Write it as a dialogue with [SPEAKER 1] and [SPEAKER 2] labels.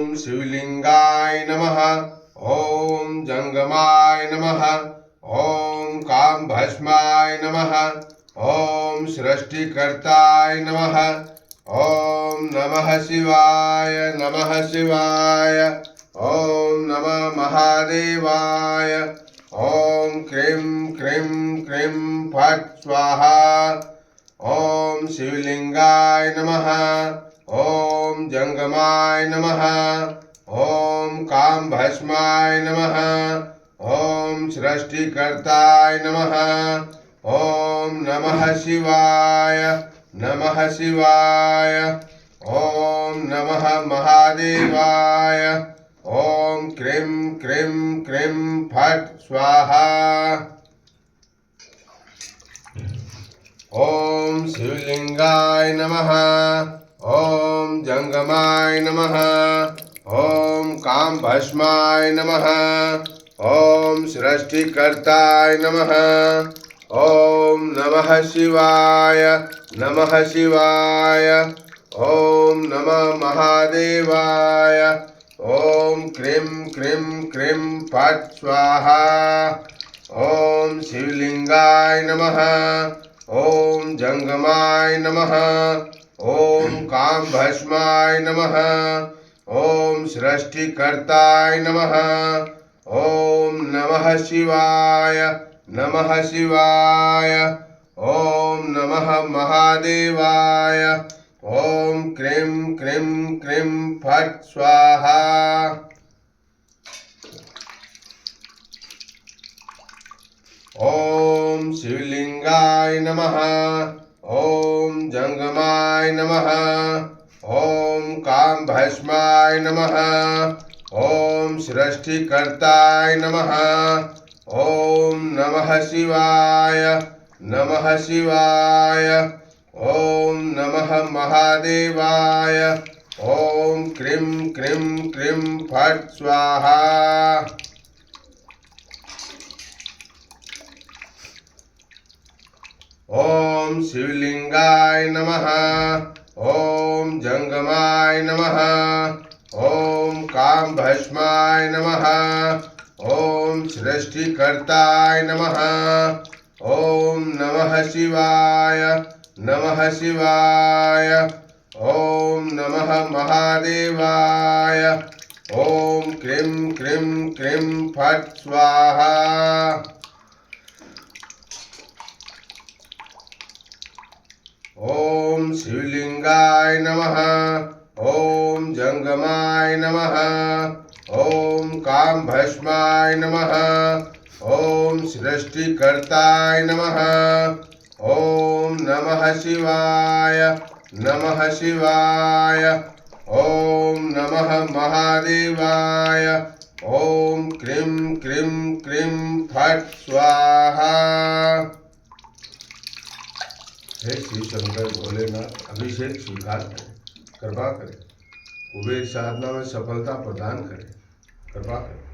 [SPEAKER 1] ओम शिवलिंगाय नमः। ओम जंगमाय नमः। ओम कामभस्माय नमः। ओम सृष्टिकर्ताय नमः। ओम नमः शिवाय नमः शिवाय। ओम नमः महादेवाय। ओम क्रीं क्रीं क्रीं फट् स्वाहा। ओम शिवलिंगाय नमः। ओम जंगमाय नमः। ओम कामभस्माय नमः। ओम सृष्टिकर्ताय नमः। ओम नमः शिवाय नमः शिवाय। ओम नमः महादेवाय। ओम क्रीं क्रीं क्रीं फट् स्वाहा। ओम शिवलिंगाय नमः। ओम जंगमाय नमः। ओम कामभस्माय नमः। ओम सृष्टिकर्ताय नमः। ओम नमः शिवाय नमः शिवाय। ओम नमः महादेवाय। ओम क्रीं क्रीं क्रीं फट् स्वाहा। ओम शिवलिंगाय नमः। ओम जंगमाय नमः। ओम कामभस्माय नमः। ओम सृष्टिकर्ताय नमः। ओम नमः शिवाय नमः शिवाय। ओम नमः महादेवाय। ओम क्रीं क्रीं क्रीं फट् स्वाहा। ओम शिवलिंगाय नमः। ओम जंगमाय नमः। ओम कामभस्माय नमः। ओम सृष्टिकर्ताय नमः। ओम नमः शिवाय नमः शिवाय। ओम नमः महादेवाय। ओम क्रीं क्रीं क्रीं फट् स्वाहा। ओम शिवलिंगाय नमः। ओम जंगमाय नमः। ओम कामभस्माय नमः। ओम सृष्टिकर्ताय नमः। ओम नमः शिवाय नमः शिवाय। ओम नमः महादेवाय। ओम क्रीं क्रीं क्रीं फट् स्वाहा। ओम शिवलिंगाय नमः। ओम जंगमाय नमः। ओम कामभस्माय नमः। ओम सृष्टिकर्ताय नमः। ओम नमः शिवाय नमः शिवाय। ओम नमः महादेवाय। ओम क्रीं क्रीं क्रीं फट् स्वाहा। हे श्री शंकर भोलेनाथ, अभिषेक स्वीकार करें, कृपा करें, कुबेर साधना में सफलता प्रदान करें, कृपा करें।